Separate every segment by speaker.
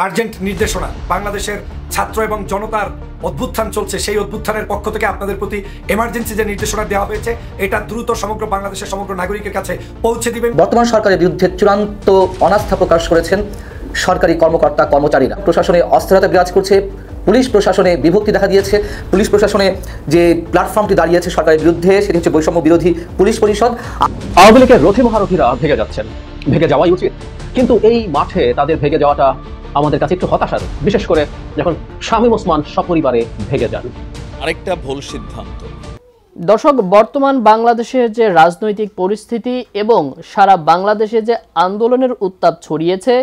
Speaker 1: Urgent নির্দেশনা। বাংলাদেশের ছাত্র এবং জনতার অভ্যুত্থান চলছে, সেই অভ্যুত্থানের পক্ষ থেকে আপনাদের প্রতি এমার্জেন্সি যে নির্দেশনা দেওয়া হয়েছে এটা দ্রুত সমগ্র বাংলাদেশের সমগ্র নাগরিকের কাছে পৌঁছে দিবেন।
Speaker 2: বর্তমান সরকারের বিরুদ্ধে চূড়ান্ত অনাস্থা প্রকাশ করেছেন সরকারি কর্মকর্তা কর্মচারীরা। প্রশাসনে অস্থিরতা বিরাজ করছে, পুলিশ প্রশাসনে বিভক্তি দেখা দিয়েছে। পুলিশ প্রশাসনে যে প্ল্যাটফর্মটি দাঁড়িয়েছে সরকারের বিরুদ্ধে সেটি হচ্ছে বৈষম্য বিরোধী পুলিশ পরিষদ।
Speaker 3: আওয়ামী লীগের রথী মহারথীরা ভেগে যাচ্ছেন, ভেগে যাওয়াই উচিত, কিন্তু এই মাঠে তাদের ভেগে যাওয়াটা আমাদের কাছে একটু হতাশার, বিশেষ করে যখন শামীম ওসমান সপরিবারে ভেগে যান।
Speaker 4: আরেকটা ভুল সিদ্ধান্ত।
Speaker 5: দর্শক, বর্তমান বাংলাদেশের যে রাজনৈতিক পরিস্থিতি এবং সারা বাংলাদেশে যে আন্দোলনের উত্তাপ ছড়িয়েছে,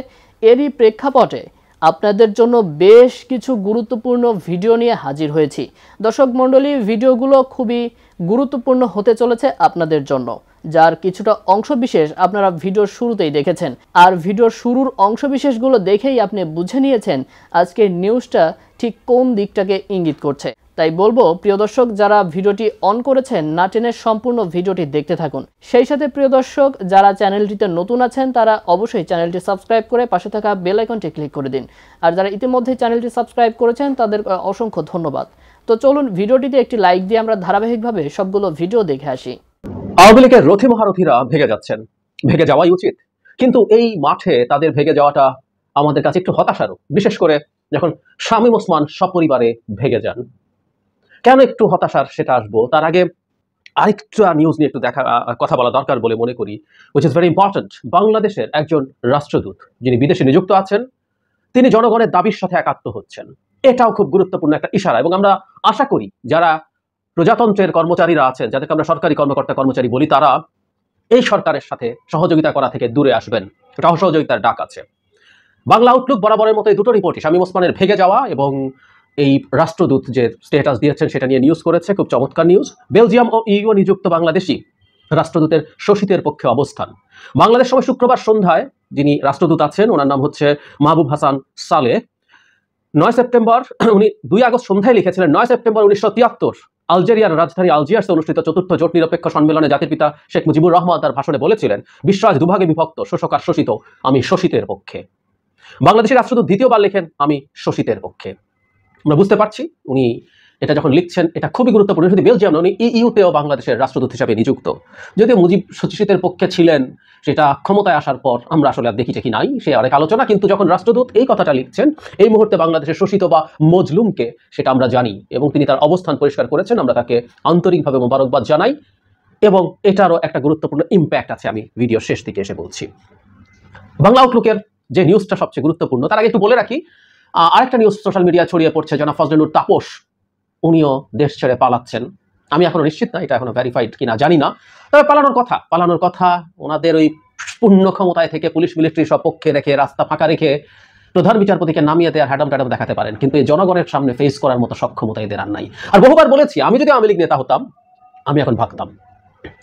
Speaker 5: এরই প্রেক্ষাপটে আপনাদের জন্য বেশ কিছু গুরুত্বপূর্ণ ভিডিও নিয়ে হাজির হয়েছি। দর্শক মণ্ডলী, ভিডিওগুলো খুবই গুরুত্বপূর্ণ হতে চলেছে আপনাদের জন্য, যার কিছুটা অংশবিশেষ আপনারা ভিডিওর শুরুতেই দেখেছেন। আর ভিডিওর শুরুর অংশবিশেষগুলো দেখেই আপনি বুঝে নিয়েছেন আজকের নিউজটা ঠিক কোন দিকটাকে ইঙ্গিত করছে। তাই বলবো প্রিয় দর্শক, যারা ভিডিওটি অন করেছেন না টেনে সম্পূর্ণ ভিডিওটি দেখতে থাকুন। সেই সাথে প্রিয় দর্শক, যারা চ্যানেলটিতে নতুন আছেন তারা অবশ্যই চ্যানেলটি সাবস্ক্রাইব করে পাশে থাকা বেল আইকনটি ক্লিক করে দিন। আর যারা ইতিমধ্যে চ্যানেলটি সাবস্ক্রাইব করেছেন তাদের অসংখ্য ধন্যবাদ। তো চলুন ভিডিওটিতে একটি লাইক দিয়ে আমরা ধারাবাহিকভাবে সবগুলো ভিডিও দেখে আসি।
Speaker 3: আওয়ামী লীগের রথী মহারথীরা ভেগে যাচ্ছেন, ভেগে যাওয়াই উচিত, কিন্তু এই মাঠে তাদের ভেগে যাওয়াটা আমাদের কাছে একটু হতাশারও, বিশেষ করে যখন শামীম ওসমান সপরিবারে ভেগে যান। কেন একটু হতাশার সেটা আসবো, তার আগে আরেকটা নিউজ নিয়ে একটু কথা বলা দরকার বলে মনে করি, উইচ ইজ ভেরি ইম্পর্টেন্ট। বাংলাদেশের একজন রাষ্ট্রদূত যিনি বিদেশে নিযুক্ত আছেন, তিনি জনগণের দাবির সাথে একাত্ম হচ্ছেন। এটাও খুব গুরুত্বপূর্ণ একটা ইশারা, এবং আমরা আশা করি যারা প্রজাতন্ত্রের কর্মচারীরা আছেন, যাদেরকে আমরা সরকারি কর্মকর্তা কর্মচারী বলি, তারা এই সরকারের সাথে সহযোগিতা করা থেকে দূরে আসবেন। এটা অসহযোগিতার ডাক আছে। বাংলা আউটলুক বরাবরের মতো এই দুটো রিপোর্টই শামীম ওসমানের ভেগে যাওয়া এবং এই রাষ্ট্রদূত যে স্ট্যাটাস দিয়েছেন সেটা নিয়ে নিউজ করেছে, খুব চমৎকার নিউজ। বেলজিয়াম ও ইইউ নিযুক্ত বাংলাদেশি রাষ্ট্রদূতের শোষিতের পক্ষে অবস্থান। বাংলাদেশ সময় শুক্রবার সন্ধ্যায় যিনি রাষ্ট্রদূত আছেন, ওনার নাম হচ্ছে মাহবুব হাসান সালেহ। 9 সেপ্টেম্বর, উনি 2 আগস্ট সন্ধ্যায় লিখেছিলেন, 9 সেপ্টেম্বর 1973 আলজেরিয়ার রাজধানী আলজিয়ার্সে অনুষ্ঠিত চতুর্থ জোট নিরপেক্ষ সম্মেলনে জাতির পিতা শেখ মুজিবুর রহমান তার ভাষণে বলেছিলেন, বিশ্ব আজ দুভাগে বিভক্ত, শোষক আর শোষিত, আমি শোষিতের পক্ষে। বাংলাদেশের রাষ্ট্রদূত দ্বিতীয়বার লেখেন, আমি শোষিতের পক্ষে। আমরা বুঝতে পারছি উনি এটা যখন লিখছেন এটা খুবই গুরুত্বপূর্ণ। শুধু বেলজিয়াম, উনি ইইউতেও বাংলাদেশের রাষ্ট্রদূত হিসাবে নিযুক্ত। যদিও মুজিব শোষিতের পক্ষে ছিলেন, সেটা ক্ষমতায় আসার পর আমরা আসলে আর দেখি কি নাই, সে আরেক আলোচনা। কিন্তু যখন রাষ্ট্রদূত এই কথাটা লিখছেন, এই মুহূর্তে বাংলাদেশের শোষিত বা মজলুমকে সেটা আমরা জানি, এবং তিনি তার অবস্থান পরিষ্কার করেছেন, আমরা তাকে আন্তরিকভাবে মোবারকবাদ জানাই। এবং এটারও একটা গুরুত্বপূর্ণ ইম্প্যাক্ট আছে, আমি ভিডিওর শেষ দিকে এসে বলছি। বাংলা আউটলুকের যে নিউজটা সবচেয়ে গুরুত্বপূর্ণ, তার আগে একটু বলে রাখি, আরেকটা নিউজ সোশ্যাল মিডিয়া ছড়িয়ে পড়ছে, জনাব ফজলুর তাপস, উনিও দেশ ছেড়ে পালাচ্ছেন। আমি এখনো নিশ্চিত না এটা এখনো ভেরিফাইড কিনা জানি না, তবে পালানোর কথা ওনাদের ওই পূর্ণ ক্ষমতায় থেকে পুলিশ মিলিটারি সব পক্ষে রেখে, রাস্তা ফাঁকা রেখে প্রধান বিচারপতিকে নামিয়ে দেওয়ার হ্যাডাম ট্যাডাম দেখাতে পারেন, কিন্তু এই জনগণের সামনে ফেস করার মতো সক্ষমতা এদের আর নাই। আর বহুবার বলেছি, আমি যদি আওয়ামী লীগ নেতা হতাম আমি এখন ভাগতাম।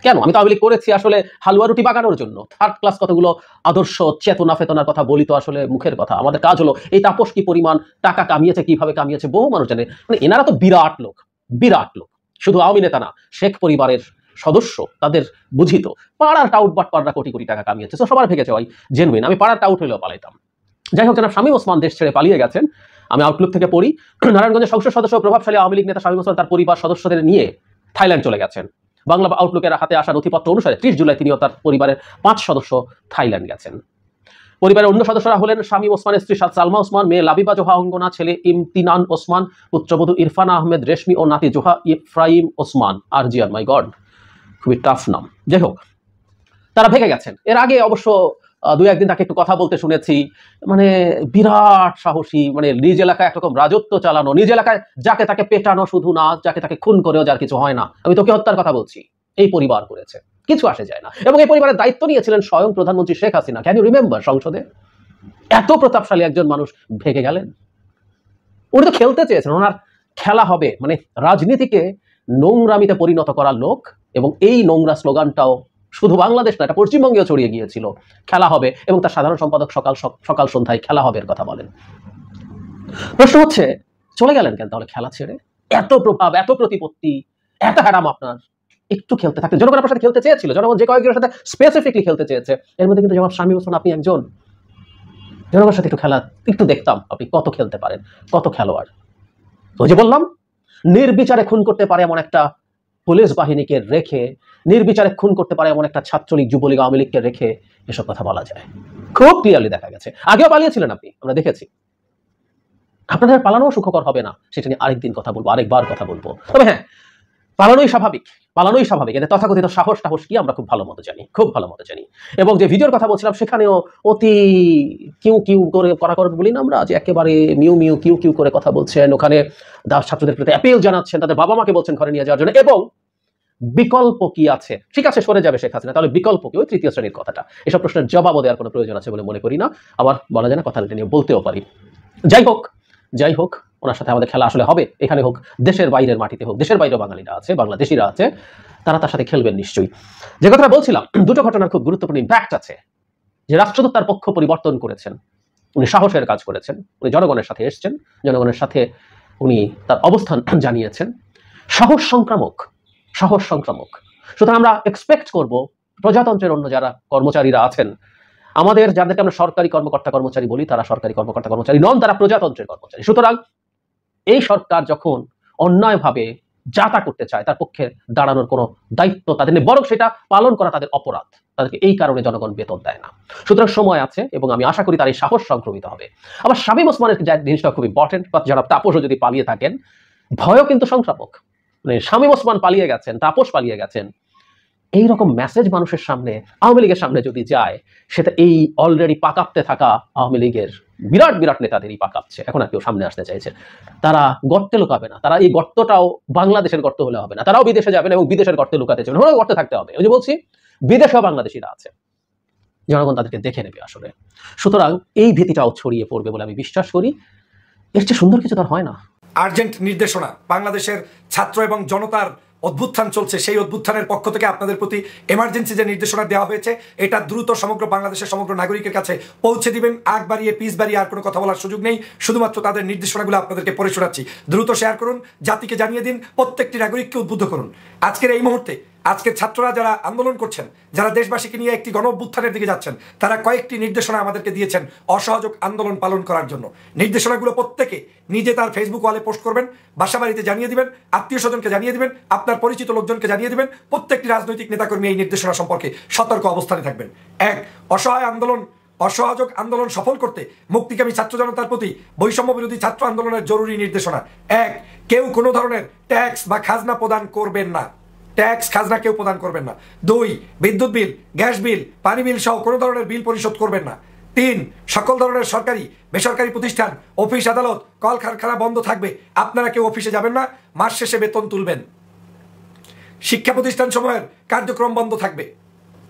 Speaker 3: কেন? আমি তো আওয়ামী লীগ করেছি আসলে হালুয়া রুটি বাগানোর জন্য। থার্ড ক্লাস কতগুলো আদর্শ চেতনা ফেতনার কথা বলি তো আসলে মুখের কথা। আমাদের কাজ হলো এই তাপস কি পরিমাণ টাকা কামিয়েছে, কিভাবে কামিয়েছে, বহু মানুষ জানে। মানে এনারা তো বিরাট লোক, শুধু আওয়ামী নেতা না, শেখ পরিবারের সদস্য, তাদের বুঝিত পাড়ার টাউট বাটপাড়া কোটি কোটি টাকা কামিয়েছে। তো সবার ভেঙে যাওয়াই জেনুইন। আমি পাড়ার টাউট হলেও পালাইতাম। যাই হোক, জনাব শামীম ওসমান দেশ ছেড়ে পালিয়ে গেছেন। আমি আউটলুক থেকে পড়ি, নারায়ণগঞ্জের সংসদ সদস্য প্রভাবশালী আওয়ামী লীগ নেতা শামীম ওসমান তার পরিবার সদস্যদের নিয়ে থাইল্যান্ড চলে গেছেন। বাংলা আউটলুকের হাতে আসা নথিপত্র অনুসারে 30 জুলাই তিনিও তার পরিবারের 5 সদস্য থাইল্যান্ড গেছেন। পরিবারের অন্য সদস্যরা হলেন শামীম ওসমানের স্ত্রী সালমা ওসমান, মেয়ে লাবিবা জোহা অঙ্গনা, ছেলে ইমতিনান ওসমান, পুত্রবধূ ইরফানা আহমেদ রেশমি ও নাতি জোহা ইফরাইম ওসমান। আরজিয়ান, মাই গড, খুবই টাফ নাম। যাই হোক, তারা ভেগে গেছেন। এর আগে অবশ্য 2-1 দিন তাকে একটু কথা বলতে শুনেছি। মানে বিরাট সাহসী, মানে নিজ এলাকায় একরকম রাজত্ব চালানো, নিজ এলাকায় যাকে তাকে পেটানো, শুধু না যাকে তাকে খুন করেও যার কিছু হয় না। আমি তোকে হত্যার কথা বলছি, এই পরিবার করেছে, কিছু আসে যায় না। এবং এই পরিবারের দায়িত্ব নিয়েছিলেন স্বয়ং প্রধানমন্ত্রী Sheikh Hasina. Can you remember? সংসদে এত প্রতাপশালী একজন মানুষ ভেগে গেলেন। উনি তো খেলতে চেয়েছেন, ওনার খেলা হবে, মানে রাজনীতিকে নোংরামিতে পরিণত করার লোক। এবং এই নোংরা স্লোগানটাও শুধু বাংলাদেশ না, এটা পশ্চিমবঙ্গেও ছড়িয়ে গিয়েছিল, খেলা হবে। এবং তার সাধারণ সম্পাদক সকাল সন্ধ্যায় খেলা হবে কথা বলেন। প্রশ্ন হচ্ছে, চলে গেলেন কেন তাহলে খেলা ছেড়ে? এত প্রভাব, এত প্রতিপত্তি, এত হ্যারাম আপনার, একটু খেলতে থাকতেন। জনগণ আপনার সাথে খেলতে চেয়েছিল, জনগণ যে কয়েকজনের সাথে স্পেসিফিকলি খেলতে চেয়েছে, এর মধ্যে কিন্তু জনাব শামীম ওসমান আপনি একজন। জনগণের সাথে একটু খেলা একটু দেখতাম আপনি কত খেলতে পারেন, কত খেলোয়াড়। ওই যে বললাম, নির্বিচারে খুন করতে পারে এমন একটা পুলিশ বাহিনীকে রেখে, নির্বিচারে খুন করতে পারে এমন একটা ছাত্রলীগ, যুবলীগ, আওয়ামী লীগকে রেখে এসব কথা বলা যায়। খুব ক্লিয়ারলি দেখা গেছে। আগেও পালিয়েছিলেন আপনি, আমরা দেখেছি। আপনাদের পালানো সুখকর হবে না, সেটা নিয়ে আরেকদিন কথা বলবো, আরেকবার কথা বলবো। তবে হ্যাঁ, পালানোই স্বাভাবিক, পালানোই স্বাভাবিক। এদের তথাকথিত সাহস টাহস কি আমরা খুব ভালো মতো জানি, খুব ভালো মতো জানি। এবং যে ভিডিওর কথা বলছিলাম সেখানেও অতি কিউ কিউ করে করাকরণ বলি না আমরা, যে একেবারে মিউ মিউ কিউ কিউ করে কথা বলছেন, ওখানে ছাত্রদের প্রতি অ্যাপিল জানাচ্ছেন, তাদের বাবা মাকে বলছেন ঘরে নিয়ে যাওয়ার জন্য। এবং বিকল্প কি আছে? ঠিক আছে, সরে যাবে শেখ হাসিনা, তাহলে বিকল্প কি? ওই তৃতীয় শ্রেণীর কথাটা। এসব প্রশ্নের জবাবও দেওয়ার কোনো প্রয়োজন আছে বলে মনে করি না। আবার বলা যায় না, কথা নিয়ে বলতেও পারি। যাই হোক, ওনার সাথে আমাদের খেলা আসলে হবে, এখানে হোক, দেশের বাইরের মাটিতে হোক, দেশের বাইরেও বাঙালিরা আছে, বাংলাদেশিরা আছে, তারা তার সাথে খেলবেন নিশ্চয়ই। যে কথাটা বলছিলাম, দুটো ঘটনার খুব গুরুত্বপূর্ণ ইম্প্যাক্ট আছে। যে রাষ্ট্রদূত তার পক্ষ পরিবর্তন করেছেন, উনি সাহসের কাজ করেছেন, উনি জনগণের সাথে এসছেন, জনগণের সাথে উনি তার অবস্থান জানিয়েছেন। সাহস সংক্রামক। সুতরাং আমরা এক্সপেক্ট করব প্রজাতন্ত্রের অন্য যারা কর্মচারীরা আছেন, আমাদের যাদেরকে আমরা সরকারি কর্মকর্তা কর্মচারী বলি, তারা সরকারি কর্মকর্তা কর্মচারী নন, তারা প্রজাতন্ত্রের কর্মচারী। সুতরাং এই সরকার যখন অন্যায়ভাবে যা তা করতে চায়, তার পক্ষে দাঁড়ানোর কোনো দায়িত্ব তাদের নেই, বরং সেটা পালন করা তাদের অপরাধ। তাদেরকে এই কারণে জনগণ বেতন দেয় না। সুতরাং সময় আছে এবং আমি আশা করি তার এই সাহস সংক্রমিত হবে। আবার শামীম ওসমানের জিনিসটা খুব ইম্পর্টেন্ট, বা যারা তাপসও যদি পালিয়ে থাকেন, ভয়ও কিন্তু সংক্রামক। মানে শামীম ওসমান পালিয়ে গেছেন, তাপস পালিয়ে গেছেন, এইরকম মেসেজ মানুষের সামনে, আওয়ামী লীগের সামনে যদি যায়, সেটা এই অলরেডি পাকাপতে থাকা আওয়ামী লীগের বিরাট নেতাদেরই পাকাচ্ছে। এখন আর কেউ সামনে আসতে চাইছে। তারা গর্তে লুকাবে না, তারা এই গর্তটাও বাংলাদেশের গর্ত হলে হবে না, তারাও বিদেশে যাবেন এবং বিদেশের গর্তে লুকাতে চাইবেন, ওরা গর্তে থাকতে হবে। ওই যে বলছি, বিদেশেও বাংলাদেশিরা আছে, জনগণ তাদেরকে দেখে নেবে আসলে। সুতরাং এই ভীতিটাও ছড়িয়ে পড়বে বলে আমি বিশ্বাস করি। এর চেয়ে সুন্দর কিছু তার হয় না।
Speaker 1: আর্জেন্ট নির্দেশনা, বাংলাদেশের ছাত্র এবং জনতার অভ্যুত্থান চলছে, সেই অভ্যুত্থানের পক্ষ থেকে আপনাদের প্রতি এমার্জেন্সি যে নির্দেশনা দেওয়া হয়েছে, এটা দ্রুত সমগ্র বাংলাদেশের সমগ্র নাগরিকের কাছে পৌঁছে দিবেন। আগ বাড়িয়ে পিস বাড়িয়ে আর কোনো কথা বলার সুযোগ নেই, শুধুমাত্র তাদের নির্দেশনাগুলো আপনাদেরকে পড়ে শোনাচ্ছি। দ্রুত শেয়ার করুন, জাতিকে জানিয়ে দিন, প্রত্যেকটি নাগরিককে উদ্বুদ্ধ করুন। আজকের এই মুহূর্তে, আজকের ছাত্ররা যারা আন্দোলন করছেন, যারা দেশবাসীকে নিয়ে একটি গণ অভ্যুত্থানের দিকে যাচ্ছেন, তারা কয়েকটি নির্দেশনা আমাদেরকে দিয়েছেন অসহযোগ আন্দোলন পালন করার জন্য। নির্দেশনাগুলো প্রত্যেকে নিজে তার ফেসবুক ওয়ালে পোস্ট করবেন, বাসাবাড়িতে জানিয়ে দিবেন, আত্মীয় স্বজনকে জানিয়ে দিবেন, আপনার পরিচিত লোকজনকে জানিয়ে দিবেন। প্রত্যেকটি রাজনৈতিক নেতাকর্মী এই নির্দেশনা সম্পর্কে সতর্ক অবস্থানে থাকবেন। এক, অসহযোগ আন্দোলন সফল করতে মুক্তিকামী ছাত্র জনতার প্রতি বৈষম্য বিরোধী ছাত্র আন্দোলনের জরুরি নির্দেশনা। এক, কেউ কোনো ধরনের ট্যাক্স বা খাজনা প্রদান করবেন না, ট্যাক্স খাজনা কেউ প্রদান করবেন না। দুই, বিদ্যুৎ বিল, গ্যাস বিল, পানি বিল সহ কোনো ধরনের বিল পরিশোধ করবেন না। তিন, সকল ধরনের সরকারি বেসরকারি প্রতিষ্ঠান, অফিস আদালত, কল কারখানা বন্ধ থাকবে, আপনারা কেউ অফিসে যাবেন না, মাস শেষে বেতন তুলবেন। শিক্ষা প্রতিষ্ঠান সমূহের কার্যক্রম বন্ধ থাকবে।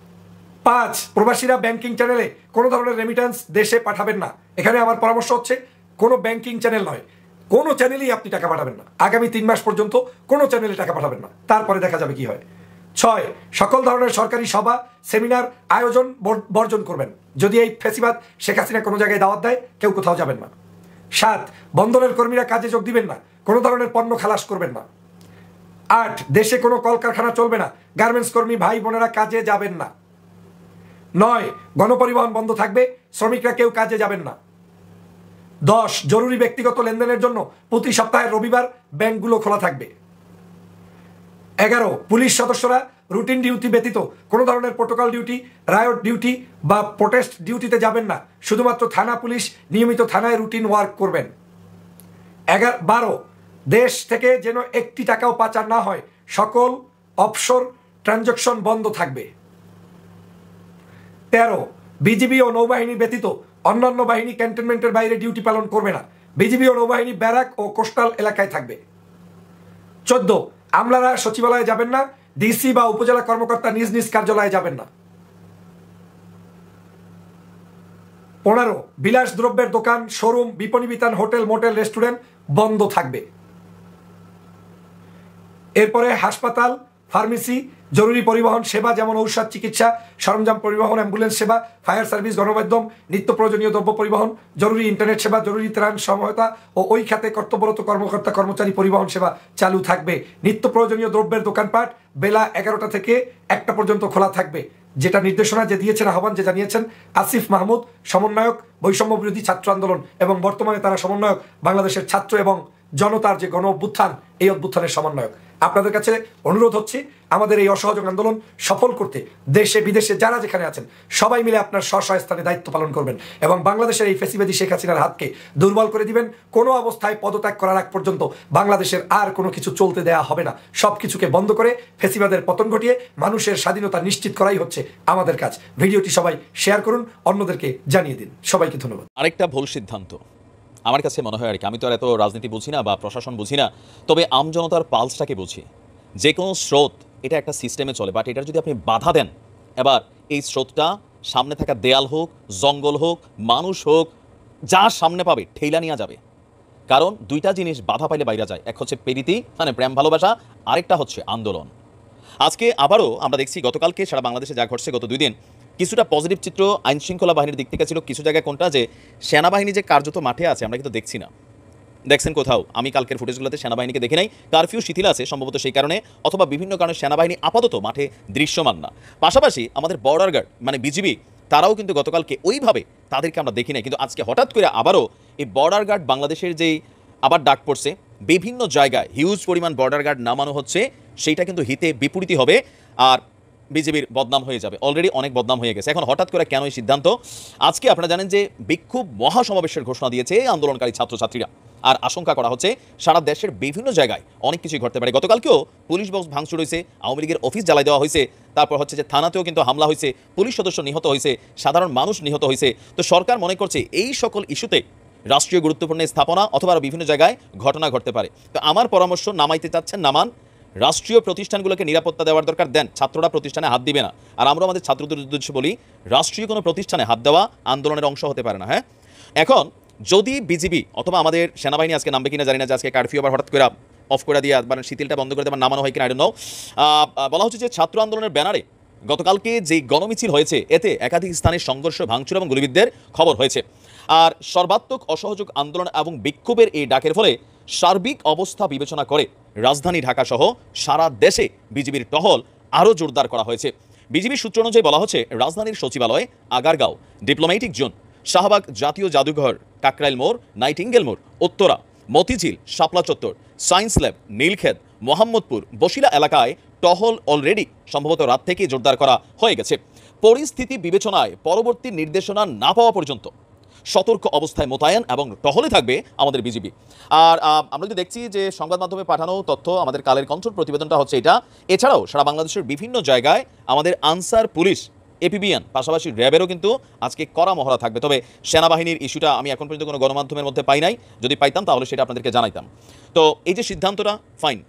Speaker 1: পাঁচ, প্রবাসীরা ব্যাংকিং চ্যানেলে কোনো ধরনের রেমিটেন্স দেশে পাঠাবেন না। এখানে আমার পরামর্শ হচ্ছে, কোনো ব্যাংকিং চ্যানেল নয়, কোনো চ্যানেলেই আপনি টাকা পাঠাবেন না। আগামী 3 মাস পর্যন্ত কোনো চ্যানেলে টাকা পাঠাবেন না, তারপরে দেখা যাবে কি হয়। 6, সকল ধরনের সরকারি সভা সেমিনার আয়োজন বর্জন করবেন। যদি এই ফেসিবাদ শেখ হাসিনা কোনো জায়গায় দাওয়াত দেয়, কেউ কোথাও যাবেন না। 7, বন্দরের কর্মীরা কাজে যোগ দিবেন না, কোনো ধরনের পণ্য খালাস করবেন না। 8, দেশে কোনো কলকারখানা চলবে না, গার্মেন্টস কর্মী ভাই বোনেরা কাজে যাবেন না। 9, গণপরিবহন বন্ধ থাকবে, শ্রমিকরা কেউ কাজে যাবেন না। 10, জরুরি ব্যক্তিগত লেনদেনের জন্য প্রতি সপ্তাহের রবিবার ব্যাংকগুলো খোলা থাকবে। 11, পুলিশ সদস্যরা রুটিন ডিউটি ব্যতীত কোনো ধরনের প্রোটোকল ডিউটি, রায়ট ডিউটি বা প্রোটেস্ট ডিউটিতে যাবেন না, শুধুমাত্র থানা পুলিশ নিয়মিত থানায় রুটিন ওয়ার্ক করবেন। 12, দেশ থেকে যেন একটি টাকাও পাচার না হয়, সকল অফশোর ট্রানজাকশন বন্ধ থাকবে। 13, বিজিবি ও নৌবাহিনী ব্যতীত অন্যান্য বাহিনী ক্যান্টনমেন্টের বাইরে ডিউটি পালন করবে না, বিজিবি ও নৌবাহিনী ব্যারাক ও কোস্টাল এলাকায় থাকবে। 14, আমলারা সচিবালয়ে যাবেন না, ডিসি বা উপজেলা কর্মকর্তা নিজ নিজ কার্যালয়ে যাবেন না। 15, বিলাস দ্রব্যের দোকান, শোরুম, বিপণী বিতান, হোটেল মোটেল রেস্টুরেন্ট বন্ধ থাকবে। এরপরে হাসপাতাল, ফার্মেসি, জরুরি পরিবহন সেবা যেমন ঔষধ, চিকিৎসা সরঞ্জাম পরিবহন, অ্যাম্বুলেন্স সেবা, ফায়ার সার্ভিস, গণমাধ্যম, নিত্য প্রয়োজনীয় দ্রব্য পরিবহন, জরুরি ইন্টারনেট সেবা, জরুরি ত্রাণ সহায়তা ও ওই খাতে কর্তব্যরত কর্মকর্তা কর্মচারী পরিবহন সেবা চালু থাকবে। নিত্য প্রয়োজনীয় দ্রব্যের দোকানপাট বেলা 11টা থেকে 1টা পর্যন্ত খোলা থাকবে। যেটা নির্দেশনা যে দিয়েছেন, আহ্বান যে জানিয়েছেন আসিফ মাহমুদ, সমন্বয়ক বৈষম্য বিরোধী ছাত্র আন্দোলন, এবং বর্তমানে তারা সমন্বয়ক বাংলাদেশের ছাত্র এবং জনতার যে গণ অভ্যুত্থান, এই অভ্যুত্থানের সমন্বয়ক। আপনাদের কাছে অনুরোধ হচ্ছে আমাদের এই অসহযোগ আন্দোলন সফল করতে দেশে বিদেশে যারা যেখানে আছেন সবাই মিলে আপনার স্ব স্থানে দায়িত্ব পালন করবেন এবং বাংলাদেশের এই ফেসিবাদী শেখ হাসিনার হাতকে দুর্বল করে দিবেন। কোনো অবস্থায় পদত্যাগ করার আগ পর্যন্ত বাংলাদেশের আর কোনো কিছু চলতে দেয়া হবে না। সব কিছুকে বন্ধ করে ফেসিবাদের পতন ঘটিয়ে মানুষের স্বাধীনতা নিশ্চিত করাই হচ্ছে আমাদের কাজ। ভিডিওটি সবাই শেয়ার করুন, অন্যদেরকে জানিয়ে দিন। সবাইকে ধন্যবাদ।
Speaker 4: আরেকটা ভুল সিদ্ধান্ত আমার কাছে মনে হয় আর কি। আমি তো আর এত রাজনীতি বুঝি না বা প্রশাসন বুঝি না, তবে আমজনতার পালসটাকে বুঝি। যে কোনো স্রোত এটা একটা সিস্টেমে চলে, বাট এটার যদি আপনি বাধা দেন, এবার এই স্রোতটা সামনে থাকা দেয়াল হোক, জঙ্গল হোক, মানুষ হোক, যা সামনে পাবে ঠেলা নিয়ে যাবে। কারণ দুইটা জিনিস বাধা পাইলে বাইরে যায়, এক হচ্ছে প্রীতি মানে প্রেম ভালোবাসা, আরেকটা হচ্ছে আন্দোলন। আজকে আবারও আমরা দেখছি গতকালকে সারা বাংলাদেশে যা ঘটছে, গত 2 দিন কিছুটা পজিটিভ চিত্র আইন শৃঙ্খলা বাহিনীর দিক থেকে ছিল। কিছু জায়গায় কোনটা যে সেনাবাহিনী যে কার্যত মাঠে আছে আমরা কিন্তু দেখছি না। দেখছেন কোথাও? আমি কালকের ফুটেজগুলোতে সেনাবাহিনীকে দেখি নাই। কারফিউ শিথিল আছে সম্ভবত সেই কারণে, অথবা বিভিন্ন কারণে সেনাবাহিনী আপাতত মাঠে দৃশ্যমান না। পাশাপাশি আমাদের বর্ডার গার্ড মানে বিজিবি, তারাও কিন্তু গতকালকে ওইভাবে তাদেরকে আমরা দেখি নাই। কিন্তু আজকে হঠাৎ করে আবারও এই বর্ডার গার্ড বাংলাদেশের যেই আবার ডাক পড়ছে, বিভিন্ন জায়গায় হিউজ পরিমাণ বর্ডার গার্ড নামানো হচ্ছে, সেইটা কিন্তু হিতে বিপরীতই হবে আর বিজেপির বদনাম হয়ে যাবে। অলরেডি অনেক বদনাম হয়ে গেছে। এখন হঠাৎ করে কেন এই সিদ্ধান্ত? আজকে আপনারা জানেন যে বিক্ষোভ মহাসমাবেশের ঘোষণা দিয়েছে এই আন্দোলনকারী ছাত্রছাত্রীরা, আর আশঙ্কা করা হচ্ছে সারা দেশের বিভিন্ন জায়গায় অনেক কিছুই ঘটতে পারে। গতকালকেও পুলিশ বক্স ভাঙচুর হয়েছে, আওয়ামী লীগের অফিস জ্বালাই দেওয়া হয়েছে, তারপর হচ্ছে যে থানাতেও কিন্তু হামলা হয়েছে, পুলিশ সদস্য নিহত হয়েছে, সাধারণ মানুষ নিহত হয়েছে। তো সরকার মনে করছে এই সকল ইস্যুতে রাষ্ট্রীয় গুরুত্বপূর্ণ স্থাপনা অথবা আরও বিভিন্ন জায়গায় ঘটনা ঘটতে পারে। তো আমার পরামর্শ, নামাইতে চাচ্ছেন নামান, রাষ্ট্রীয় প্রতিষ্ঠানগুলোকে নিরাপত্তা দেওয়ার দরকার, দেন। ছাত্ররা প্রতিষ্ঠানে হাত দিবে না। আর আমরা আমাদের ছাত্রদের উদ্দেশ্যে বলি, রাষ্ট্রীয় কোনো প্রতিষ্ঠানে হাত দেওয়া আন্দোলনের অংশ হতে পারে না। হ্যাঁ, এখন যদি বিজিবি অথবা আমাদের সেনাবাহিনী আজকে নামবে কিনা জানি না, যে আজকে কারফিউ আবার হঠাৎ করে অফ করে দিয়ে মানে শিথিলটা বন্ধ করে দেওয়ার নামানো হয় কিনা আই ডোন্ট নো। বলা হচ্ছে যে ছাত্র আন্দোলনের ব্যানারে গতকালকে যে গণমিছিল হয়েছে, এতে একাধিক স্থানে সংঘর্ষ, ভাঙচুর এবং গুলিবিদ্ধের খবর হয়েছে। আর সর্বাত্মক অসহযোগ আন্দোলন এবং বিক্ষোভের এই ডাকের ফলে সার্বিক অবস্থা বিবেচনা করে রাজধানী ঢাকা সহ সারা দেশে বিজিবির টহল আরও জোরদার করা হয়েছে। বিজিবি সূত্র অনুযায়ী বলা হচ্ছে, রাজধানীর সচিবালয়, আগারগাঁও, ডিপ্লোম্যাটিক জোন, শাহবাগ জাতীয় জাদুঘর, কাকরাইল মোড়, নাইটিঙ্গেল মোড়, উত্তরা, মতিঝিল, শাপলা চত্বর, সায়েন্স ল্যাব, নীলক্ষেত, মোহাম্মদপুর, বসিলা এলাকায় টহল অলরেডি সম্ভবত রাত থেকেই জোরদার করা হয়ে গেছে। পরিস্থিতি বিবেচনায় পরবর্তী নির্দেশনা না পাওয়া পর্যন্ত সতর্ক অবস্থায় মোতায়েন এবং টহলে থাকবে আমাদের বিজিবি। আর আমরা যদি দেখছি যে সংবাদ মাধ্যমে পাঠানো তথ্য, আমাদের কালের কন্ট্রোল প্রতিবেদনটা হচ্ছে এটা। এছাড়াও সারা বাংলাদেশের বিভিন্ন জায়গায় আমাদের আনসার পুলিশ, এপিবিএন, পাশাপাশি র্যাবেরও কিন্তু আজকে কড়া মহড়া থাকবে। তবে সেনাবাহিনীর ইস্যুটা আমি এখন পর্যন্ত কোনো গণমাধ্যমের মধ্যে পাই নাই। যদি পাইতাম তাহলে সেটা আপনাদেরকে জানাইতাম। তো এই যে সিদ্ধান্তটা ফাইন,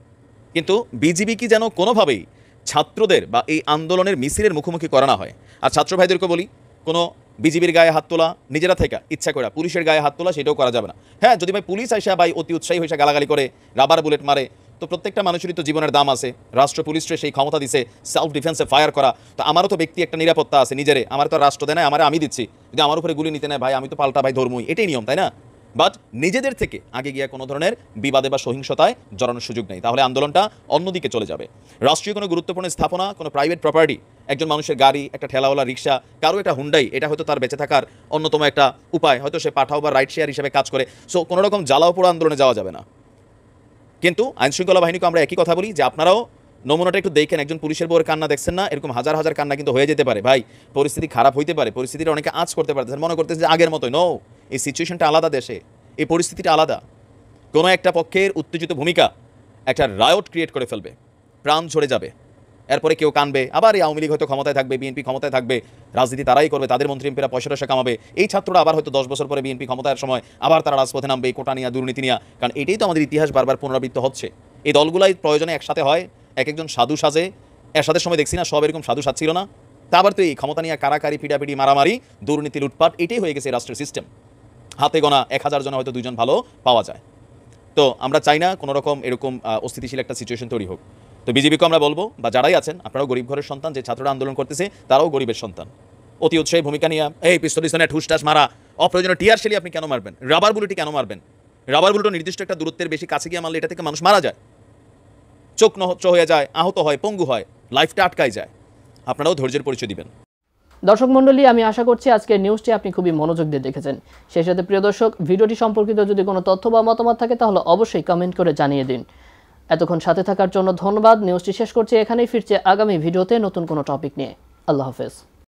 Speaker 4: কিন্তু বিজিবি কি যেন কোনোভাবেই ছাত্রদের বা এই আন্দোলনের মিছিলের মুখোমুখি করা না হয়। আর ছাত্র ভাইদেরকে বলি, কোনো বিজিবির গায়ে হাত তোলা, নিজেরা থেকে ইচ্ছা করে পুলিশের গায়ে হাত তোলা, সেটাও করা যাবে না। হ্যাঁ, যদি ভাই পুলিশ আইসা ভাই অতি উৎসাহী হয়েছে গালাগালি করে, রাবার বুলেট মারে, তো প্রত্যেকটা মানুষেরই তো জীবনের দাম আছে। রাষ্ট্র পুলিশকে সেই ক্ষমতা দিছে সেলফ ডিফেন্সে ফায়ার করা। তো আমারও তো ব্যক্তি একটা নিরাপত্তা আছে নিজেরে, আমার তো রাষ্ট্র দেয় না, আমার আমি দিচ্ছি। যদি আমার উপরে গুলি নিতে নেয় ভাই, আমি তো পাল্টা ভাই ধর্মই, এটাই নিয়ম, তাই না? বাট নিজেদের থেকে আগে গিয়ে কোনো ধরনের বিবাদে বা সহিংসতায় জড়ানোর সুযোগ নেই, তাহলে আন্দোলনটা অন্যদিকে চলে যাবে। রাষ্ট্রীয় কোনো গুরুত্বপূর্ণ স্থাপনা, কোনো প্রাইভেট প্রপার্টি, একজন মানুষের গাড়ি, একটা ঠেলাওয়ালা রিক্সা, কারো একটা হুন্ডাই, এটা হয়তো তার বেঁচে থাকার অন্যতম একটা উপায়, হয়তো সে পাঠাও বা রাইড শেয়ার হিসেবে কাজ করে। সো কোনো রকম জ্বালাও পোড়া আন্দোলনে যাওয়া যাবে না। কিন্তু আইনশৃঙ্খলা বাহিনীকে আমরা একই কথা বলি যে আপনারাও নমুনাটা একটু দেখেন। একজন পুলিশের বউয়ের কান্না দেখছেন না, এরকম হাজার হাজার কান্না কিন্তু হয়ে যেতে পারে ভাই। পরিস্থিতি খারাপ হইতে পারে, পরিস্থিতিটা অনেকে আঁচ করতে পারতেছেন, মনে করতেছে যে আগের মতোই। নো, এই সিচুয়েশনটা আলাদা, দেশে এই পরিস্থিতিটা আলাদা। কোনো একটা পক্ষের উত্তেজিত ভূমিকা একটা রায়ট ক্রিয়েট করে ফেলবে, প্রাণ ঝরে যাবে, এরপরে কেউ কানবে, আবার এই আওয়ামী লীগ হয়তো ক্ষমতায় থাকবে, বিএনপি ক্ষমতায় থাকবে, রাজনীতি তারাই করবে, তাদের মন্ত্রী এমপিরা পয়সা টয়সা কামাবে। এই ছাত্ররা আবার হয়তো 10 বছর পরে বিএনপি ক্ষমতার সময় আবার তারা রাজপথে নামবে, এই কোটা নিয়ে, দুর্নীতি নিয়ে। কারণ এটাই তো আমাদের ইতিহাস বারবার পুনরাবৃত্ত হচ্ছে। এই দলগুলাই প্রয়োজনে একসাথে হয়, এক একজন সাধু সাজে। এরশাদের সময় দেখছি না সব এরকম সাধু সাজছিল না? তা আবার তো এই ক্ষমতা নিয়ে কারাকারি, পিটাপিটি, মারামারি, দুর্নীতি, লুটপাট, এটাই হয়ে গেছে রাষ্ট্রের সিস্টেম। হাতে গোনা 1000 জনে হয়তো 2 জন ভালো পাওয়া যায়। তো আমরা চাই না কোনো রকম এরকম অস্থিতিশীল একটা সিচুয়েশন তৈরি হোক। তো বিজেপিকে আমরা বলবো, বা যারাই আছেন আপনারাও গরিব ঘরের সন্তান, যে ছাত্ররা আন্দোলন করতেছে তারাও গরিবের সন্তান। অতি উৎসাহী ভূমিকা নিয়ে এই পিস্তলিস্তানে ঠুসটাস মারা, অপ্রয়োজনীয় টিয়ার শেলি আপনি কেন মারবেন? রাবার বুলেটই কেন মারবেন? রাবার বুলেটও নির্দিষ্ট একটা দূরত্বের বেশি কাছে গিয়ে মারলে এটা থেকে মানুষ মারা যায়, চোখ নষ্ট হয়ে যায়, আহত হয়, পঙ্গু হয়, লাইফটা আটকায় যায়। আপনারাও ধৈর্যের পরিচয় দিবেন।
Speaker 5: দর্শক মণ্ডলী, আমি আশা করছি আজকের নিউজটি আপনি খুবই মনোযোগ দিয়ে দেখেছেন। সেই সাথে প্রিয় দর্শক, ভিডিওটি সম্পর্কিত যদি কোনো তথ্য বা মতামত থাকে তাহলে অবশ্যই কমেন্ট করে জানিয়ে দিন। এতক্ষণ সাথে থাকার জন্য ধন্যবাদ। নিউজটি শেষ করছি এখানেই, ফিরছে আগামী ভিডিওতে নতুন কোনো টপিক নিয়ে। আল্লাহ হাফেজ।